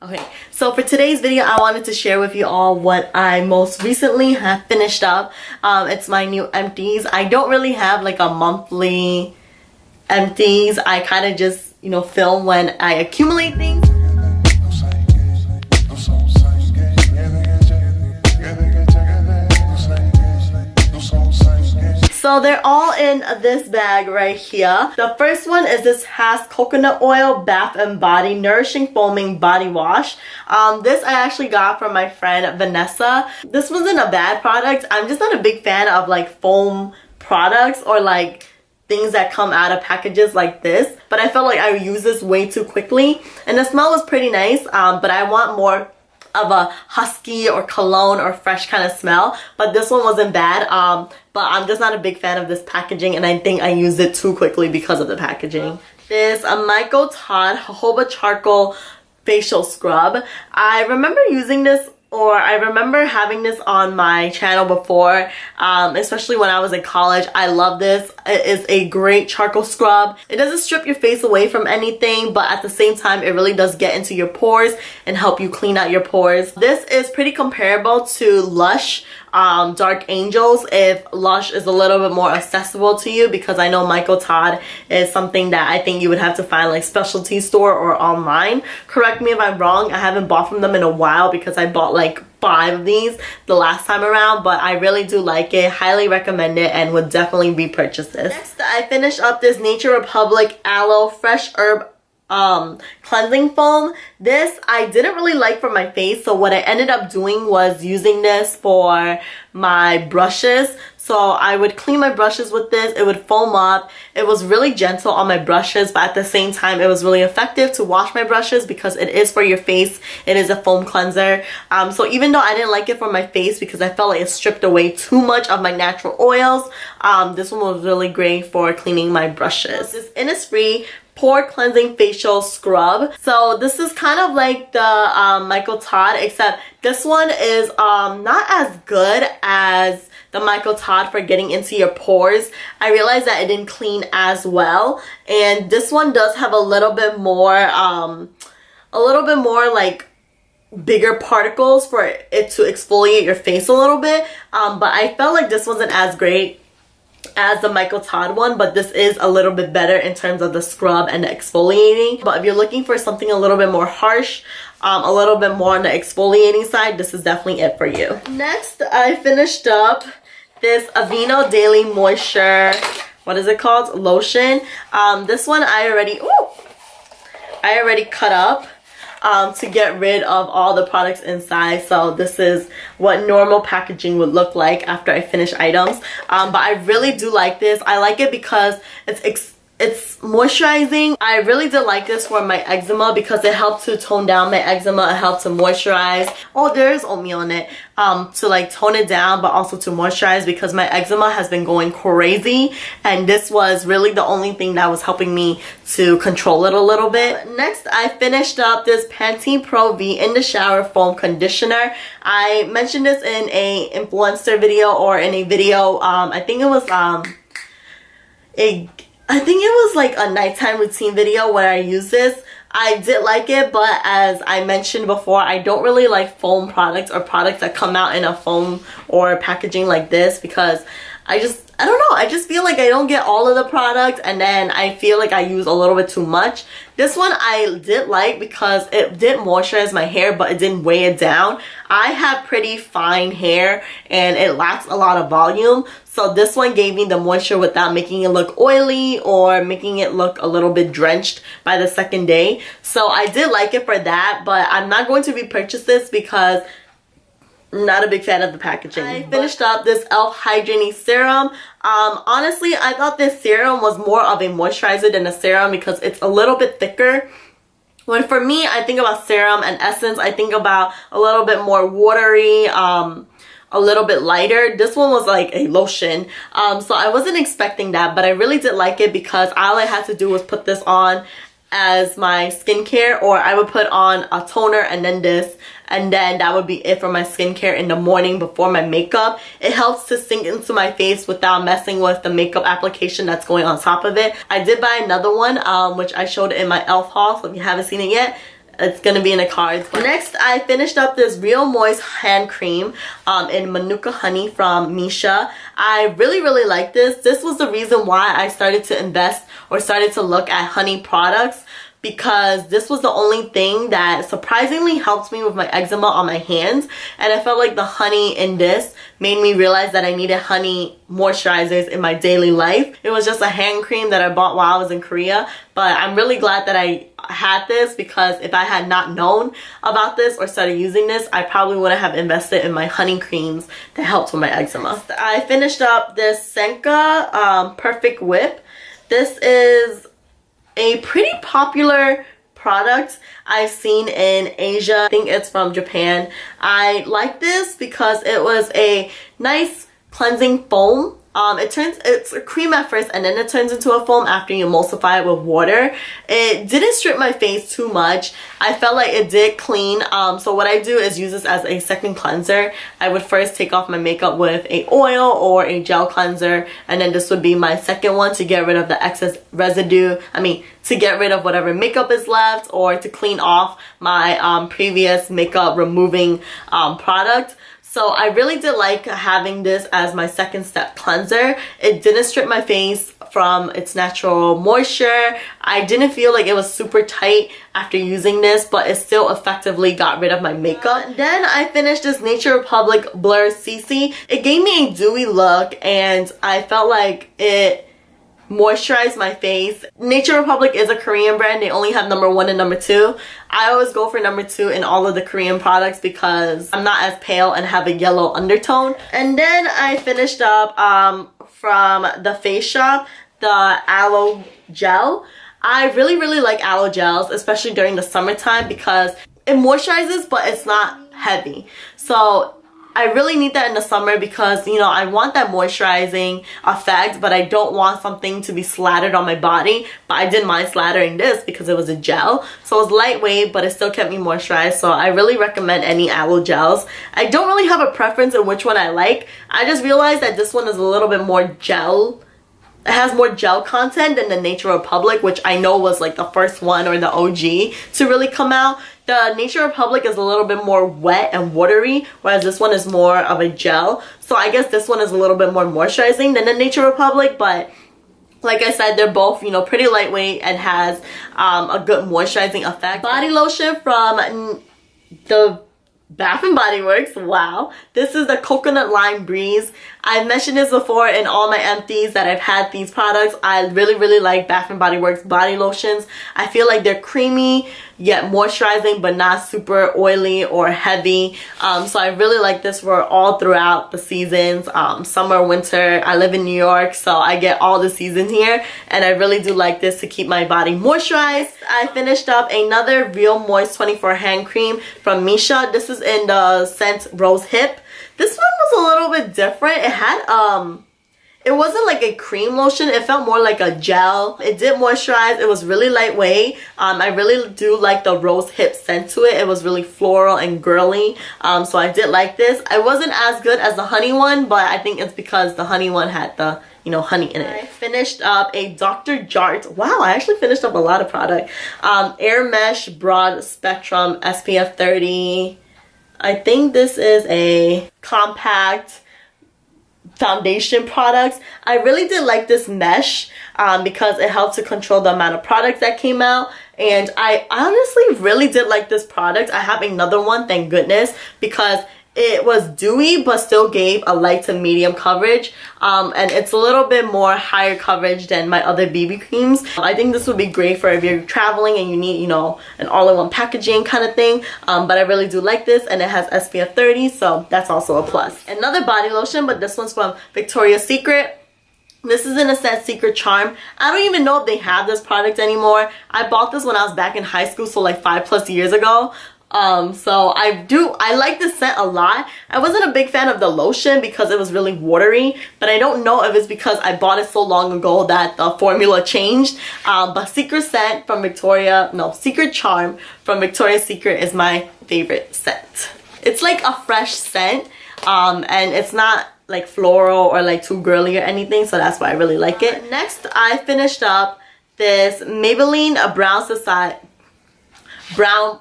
Okay, so for today's video, I wanted to share with you all what I most recently have finished up. It's my new empties. I don't really have like a monthly empties. I kind of just, film when I accumulate things. So they're all in this bag right here. The first one is this Has Coconut Oil Bath and Body Nourishing Foaming Body Wash. This I actually got from my friend Vanessa. This wasn't a bad product. I'm just not a big fan of like foam products or like things that come out of packages like this. But I felt like I would use this way too quickly. And the smell was pretty nice, but I want more of a husky or cologne or fresh kind of smell, but this one wasn't bad. But I'm just not a big fan of this packaging, and I think I used it too quickly because of the packaging. This Michael Todd Jojoba Charcoal Facial Scrub. I remember using this, or I remember having this on my channel before, especially when I was in college. I love this. It is a great charcoal scrub. It doesn't strip your face away from anything, but at the same time, it really does get into your pores and help you clean out your pores. This is pretty comparable to Lush Dark Angels, if Lush is a little bit more accessible to you, because I know Michael Todd is something that I think you would have to find like specialty store or online. Correct me if I'm wrong. I haven't bought from them in a while because I bought like 5 of these the last time around, but I really do like it. Highly recommend it and would definitely repurchase this. Next, I finished up this Nature Republic Aloe Fresh Herb cleansing foam. This I didn't really like for my face, so what I ended up doing was using this for my brushes. So I would clean my brushes with this. It would foam up. It was really gentle on my brushes, but at the same time it was really effective to wash my brushes because it is for your face. It is a foam cleanser. So even though I didn't like it for my face because I felt like it stripped away too much of my natural oils, this one was really great for cleaning my brushes. This Innisfree Pore Cleansing Facial Scrub. So this is kind of like the Michael Todd, except this one is not as good as the Michael Todd for getting into your pores. I realized that it didn't clean as well, and this one does have a little bit more like bigger particles for it to exfoliate your face a little bit. But I felt like this wasn't as great as the Michael Todd one, but this is a little bit better in terms of the scrub and the exfoliating. But if you're looking for something a little bit more harsh, a little bit more on the exfoliating side, this is definitely it for you. Next, I finished up this Aveeno Daily Moisture, what is it called? Lotion. This one I already cut up to get rid of all the products inside. So this is what normal packaging would look like after I finish items. But I really do like this. I like it because it's moisturizing. I really did like this for my eczema because it helped to tone down my eczema. It helped to moisturize. Oh, there's oatmeal in it. To like tone it down, but also to moisturize because my eczema has been going crazy, and this was really the only thing that was helping me to control it a little bit. Next, I finished up this Pantene Pro V In the Shower Foam Conditioner. I mentioned this in a influencer video, or in a video, I think it was like a nighttime routine video where I use this. I did like it, but as I mentioned before, I don't really like foam products or products that come out in a foam or packaging like this, because I don't know, I just feel like I don't get all of the product, and then I feel like I use a little bit too much. This one I did like because it did moisturize my hair, but it didn't weigh it down. I have pretty fine hair and it lacks a lot of volume, so this one gave me the moisture without making it look oily or making it look a little bit drenched by the second day. So I did like it for that, but I'm not going to repurchase this because I'm not a big fan of the packaging. I finished up this e.l.f. Hydrating Serum. Honestly, I thought this serum was more of a moisturizer than a serum because it's a little bit thicker. When for me, I think about serum and essence, I think about a little bit more watery, a little bit lighter. This one was like a lotion, so I wasn't expecting that, but I really did like it because all I had to do was put this on as my skincare, or I would put on a toner and then this, and then that would be it for my skincare in the morning before my makeup. It helps to sink into my face without messing with the makeup application that's going on top of it. I did buy another one, which I showed in my e.l.f. haul, so if you haven't seen it yet, it's gonna be in the cards. But next, I finished up this Real Moist hand cream in Manuka Honey from Misha. I really like this. This was the reason why I started to invest or started to look at honey products, because this was the only thing that surprisingly helped me with my eczema on my hands, and I felt like the honey in this made me realize that I needed honey moisturizers in my daily life. It was just a hand cream that I bought while I was in Korea, but I'm really glad that I had this, because if I had not known about this or started using this, I probably wouldn't have invested in my honey creams that helped with my eczema. I finished up this Senka Perfect Whip. This is a pretty popular product I've seen in Asia. I think it's from Japan. I like this because it was a nice cleansing foam. It's a cream at first, and then it turns into a foam after you emulsify it with water. It didn't strip my face too much. I felt like it did clean. So what I do is use this as a second cleanser. I would first take off my makeup with a oil or a gel cleanser, and then this would be my second one to get rid of the excess residue. To get rid of whatever makeup is left, or to clean off my previous makeup removing product. So I really did like having this as my second step cleanser. It didn't strip my face from its natural moisture. I didn't feel like it was super tight after using this, but it still effectively got rid of my makeup. And then I finished this Nature Republic Blur CC. It gave me a dewy look, and I felt like it moisturize my face. Nature Republic is a Korean brand. They only have number 1 and number 2. I always go for number 2 in all of the Korean products because I'm not as pale and have a yellow undertone. And then I finished up from the Face Shop, the aloe gel. I really like aloe gels, especially during the summertime, because it moisturizes but it's not heavy. So I really need that in the summer because, you know, I want that moisturizing effect, but I don't want something to be slattered on my body. But I didn't mind slathering this because it was a gel. So it was lightweight, but it still kept me moisturized. So I really recommend any aloe gels. I don't really have a preference in which one I like. I just realized that this one is a little bit more gel. It has more gel content than the Nature Republic, which I know was like the first one, or the OG, to really come out. The Nature Republic is a little bit more wet and watery, whereas this one is more of a gel. So I guess this one is a little bit more moisturizing than the Nature Republic, but like I said, they're both, you know, pretty lightweight and has a good moisturizing effect. Body lotion from the Bath & Body Works. Wow. This is the Coconut Lime Breeze. I've mentioned this before in all my empties that I've had these products. I really like Bath & Body Works body lotions. I feel like they're creamy yet moisturizing, but not super oily or heavy. So I really like this for all throughout the seasons, summer, winter. I live in New York, so I get all the seasons here, and I really do like this to keep my body moisturized. I finished up another Real Moist 24 hand cream from Misha. This is in the scent Rose Hip. This one was a little bit different. It had it wasn't like a cream lotion. It felt more like a gel. It did moisturize. It was really lightweight. I really do like the Rose Hip scent to it. It was really floral and girly. So I did like this. It wasn't as good as the honey one, but I think it's because the honey one had the, you know, honey in it. I finished up a Dr. Jart. Wow, I actually finished up a lot of product. Air Mesh Broad Spectrum SPF 30. I think this is a compact foundation products. I really did like this mesh because it helped to control the amount of products that came out, and I honestly really did like this product. I have another one, thank goodness, because it was dewy but still gave a light to medium coverage, and it's a little bit more higher coverage than my other BB creams. I think this would be great for if you're traveling and you need, you know, an all-in-one packaging kind of thing, but I really do like this, and it has SPF 30, so that's also a plus. Another body lotion, but this one's from Victoria's Secret. This is in a scent Secret Charm. I don't even know if they have this product anymore. I bought this when I was back in high school, so like 5+ years ago. So I like this scent a lot. I wasn't a big fan of the lotion because it was really watery, but I don't know if it's because I bought it so long ago that the formula changed. But Secret Charm from Victoria's Secret is my favorite scent. It's like a fresh scent, and it's not like floral or like too girly or anything, so that's why I really like it. Next, I finished up this Maybelline Brown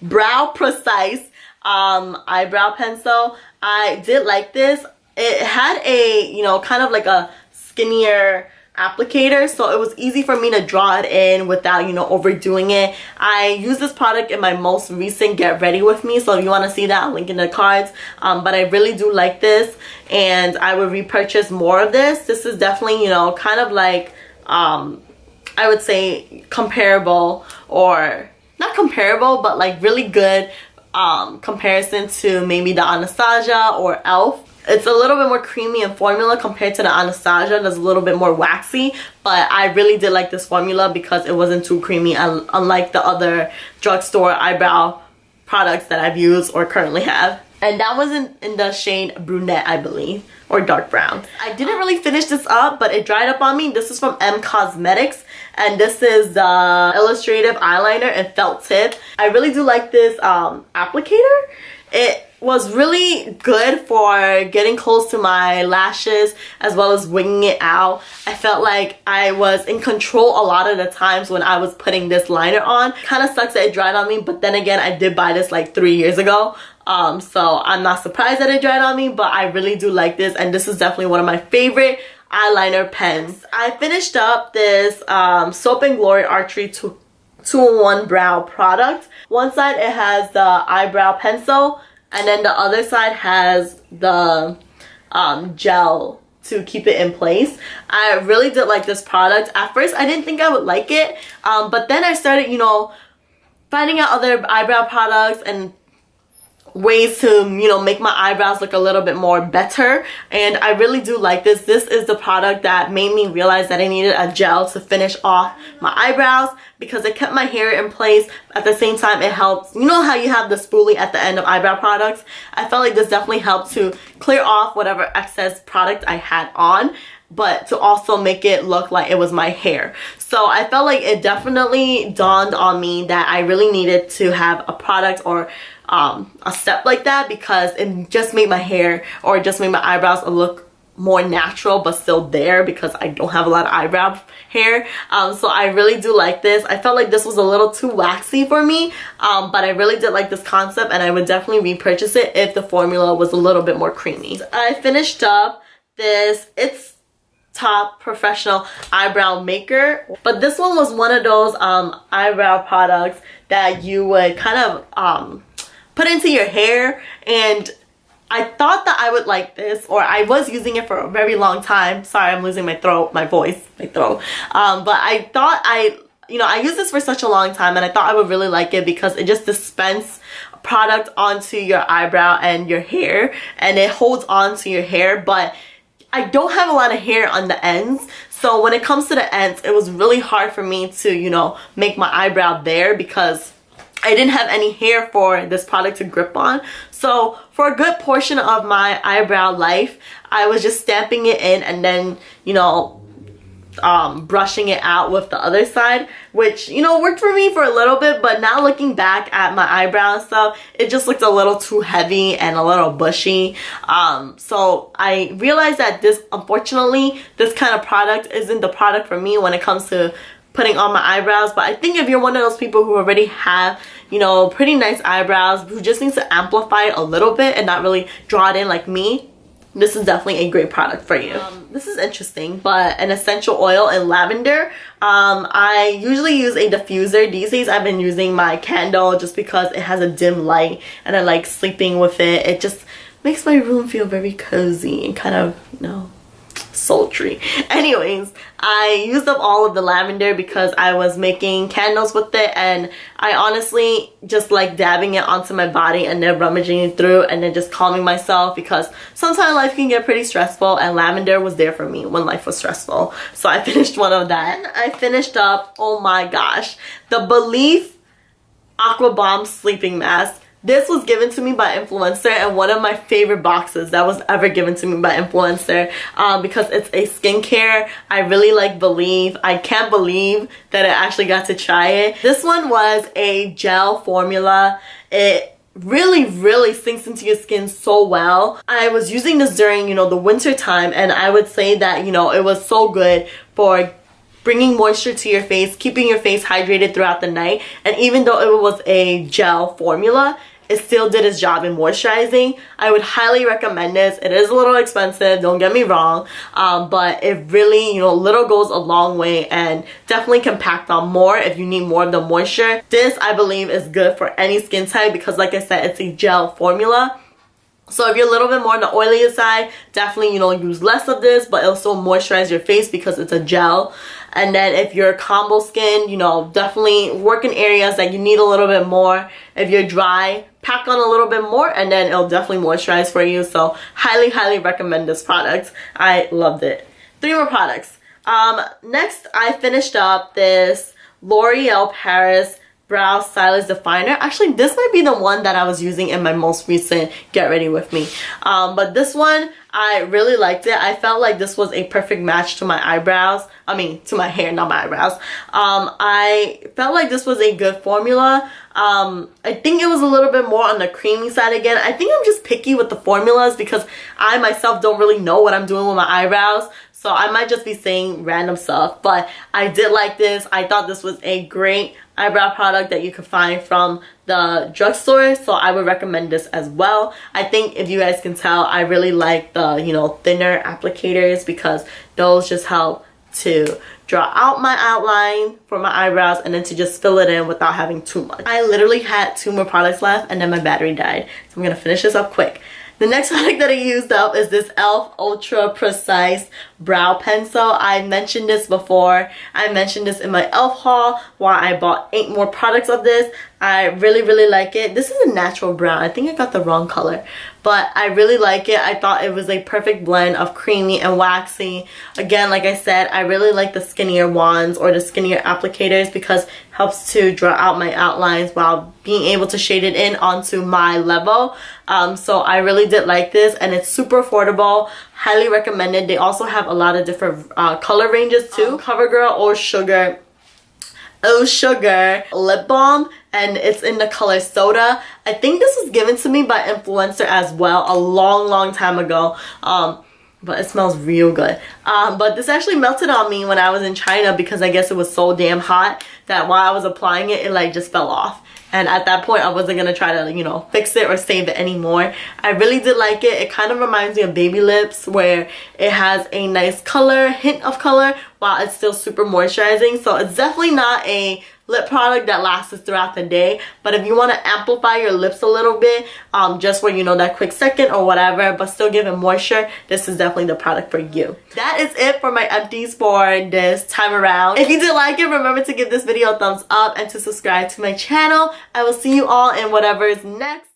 Brow Precise eyebrow pencil. I did like this. It had a, you know, kind of like a skinnier applicator, so it was easy for me to draw it in without, you know, overdoing it. I used this product in my most recent Get Ready With Me, so if you want to see that, I'll link in the cards. But I really do like this, and I would repurchase more of this. This is definitely, you know, kind of like, I would say comparable, or not comparable, but like really good comparison to maybe the Anastasia or e.l.f. It's a little bit more creamy in formula compared to the Anastasia. That's a little bit more waxy, but I really did like this formula because it wasn't too creamy, unlike the other drugstore eyebrow products that I've used or currently have. And that was in the shade Brunette, I believe, or dark brown. I didn't really finish this up, but it dried up on me. This is from M Cosmetics, and this is the illustrative eyeliner and felt tip. I really do like this applicator. It was really good for getting close to my lashes as well as winging it out. I felt like I was in control a lot of the times when I was putting this liner on. Kind of sucks that it dried on me, but then again, I did buy this like 3 years ago. So I'm not surprised that it dried on me, but I really do like this, and this is definitely one of my favorite eyeliner pens. I finished up this Soap and Glory Archery 2-in-1 brow product. One side it has the eyebrow pencil, and then the other side has the gel to keep it in place. I really did like this product. At first I didn't think I would like it, but then I started, you know, finding out other eyebrow products and ways to, you know, make my eyebrows look a little bit more better, and I really do like this. This is the product that made me realize that I needed a gel to finish off my eyebrows, because it kept my hair in place. At the same time, it helps, you know how you have the spoolie at the end of eyebrow products? I felt like this definitely helped to clear off whatever excess product I had on, but to also make it look like it was my hair. So I felt like it definitely dawned on me that I really needed to have a product or a step like that, because it just made my hair, or just made my eyebrows look more natural but still there, because I don't have a lot of eyebrow hair. So I really do like this. I felt like this was a little too waxy for me, but I really did like this concept, and I would definitely repurchase it if the formula was a little bit more creamy. I finished up this It's Top Professional Eyebrow Maker, but this one was one of those eyebrow products that you would kind of put into your hair, and I thought that I would like this, or I was using it for a very long time. Sorry, I'm losing my throat. But I thought I used this for such a long time, and I thought I would really like it because it just dispenses product onto your eyebrow and your hair, and it holds on to your hair, but I don't have a lot of hair on the ends. So when it comes to the ends, it was really hard for me to, you know, make my eyebrow there, because I didn't have any hair for this product to grip on. So for a good portion of my eyebrow life, I was just stamping it in and then, you know, brushing it out with the other side, which, you know, worked for me for a little bit. But now looking back at my eyebrow and stuff, it just looked a little too heavy and a little bushy. So I realized that unfortunately, this kind of product isn't the product for me when it comes to putting on my eyebrows. But I think if you're one of those people who already have, you know, pretty nice eyebrows, who just needs to amplify it a little bit and not really draw it in like me, this is definitely a great product for you. This is interesting, but an essential oil in lavender. I usually use a diffuser. These days I've been using my candle just because it has a dim light and I like sleeping with it. It just makes my room feel very cozy and kind of, you know, sultry. Anyways, I used up all of the lavender because I was making candles with it, and I honestly just like dabbing it onto my body and then rummaging it through and then just calming myself, because sometimes life can get pretty stressful, and lavender was there for me when life was stressful. So I finished one of that. And I finished up, oh my gosh, the Belief Aqua Bomb Sleeping Mask. This was given to me by Influencer, and one of my favorite boxes that was ever given to me by Influencer, because it's a skincare. I really like Believe. I can't believe that I actually got to try it. This one was a gel formula. It really sinks into your skin so well. I was using this during, you know, the winter time, and I would say that, you know, it was so good for bringing moisture to your face, keeping your face hydrated throughout the night. And even though it was a gel formula, it still did its job in moisturizing. I would highly recommend this. It is a little expensive, don't get me wrong, but it really, little goes a long way and definitely can pack on more if you need more of the moisture. This, I believe, is good for any skin type because, like I said, it's a gel formula. So if you're a little bit more on the oilier side, definitely, use less of this, but it'll still moisturize your face because it's a gel. And then if you're combo skin, definitely work in areas that you need a little bit more. If you're dry, pack on a little bit more and then it'll definitely moisturize for you. So highly, highly recommend this product. I loved it. 3 more products. Next, I finished up this L'Oreal Paris Brow Stylist Definer. Actually, this might be the one that I was using in my most recent Get Ready With Me. But this one, I really liked it. I felt like this was a perfect match to my eyebrows. I mean, to my hair, not my eyebrows. I felt like this was a good formula. I think it was a little bit more on the creamy side again. I think I'm just picky with the formulas because I myself don't really know what I'm doing with my eyebrows. So I might just be saying random stuff, but I did like this. I thought this was a great eyebrow product that you could find from the drugstore, so I would recommend this as well. I think if you guys can tell, I really like the, thinner applicators because those just help to draw out my outline for my eyebrows and then to just fill it in without having too much. I literally had 2 more products left and then my battery died, so I'm gonna finish this up quick. The next product that I used up is this e.l.f. Ultra Precise Brow Pencil. I mentioned this before. I mentioned this in my e.l.f. haul why I bought 8 more products of this. I really, really like it. This is a natural brown. I think I got the wrong color. But I really like it. I thought it was a perfect blend of creamy and waxy. Again, like I said, I really like the skinnier wands or the skinnier applicators because it helps to draw out my outlines while being able to shade it in onto my level. So I really did like this and it's super affordable. Highly recommended. They also have a lot of different color ranges too. CoverGirl or Sugar lip balm, and it's in the color Soda. I think this was given to me by influencer as well a long time ago, but it smells real good. But this actually melted on me when I was in China because I guess it was so damn hot that while I was applying it, it like just fell off. And at that point, I wasn't going to try to, fix it or save it anymore. I really did like it. It kind of reminds me of baby lips where it has a nice color, hint of color, while it's still super moisturizing. So it's definitely not a lip product that lasts throughout the day. But if you want to amplify your lips a little bit, just for, that quick second or whatever, but still give it moisture, this is definitely the product for you. That is it for my empties for this time around. If you did like it, remember to give this video a thumbs up and to subscribe to my channel. I will see you all in whatever is next.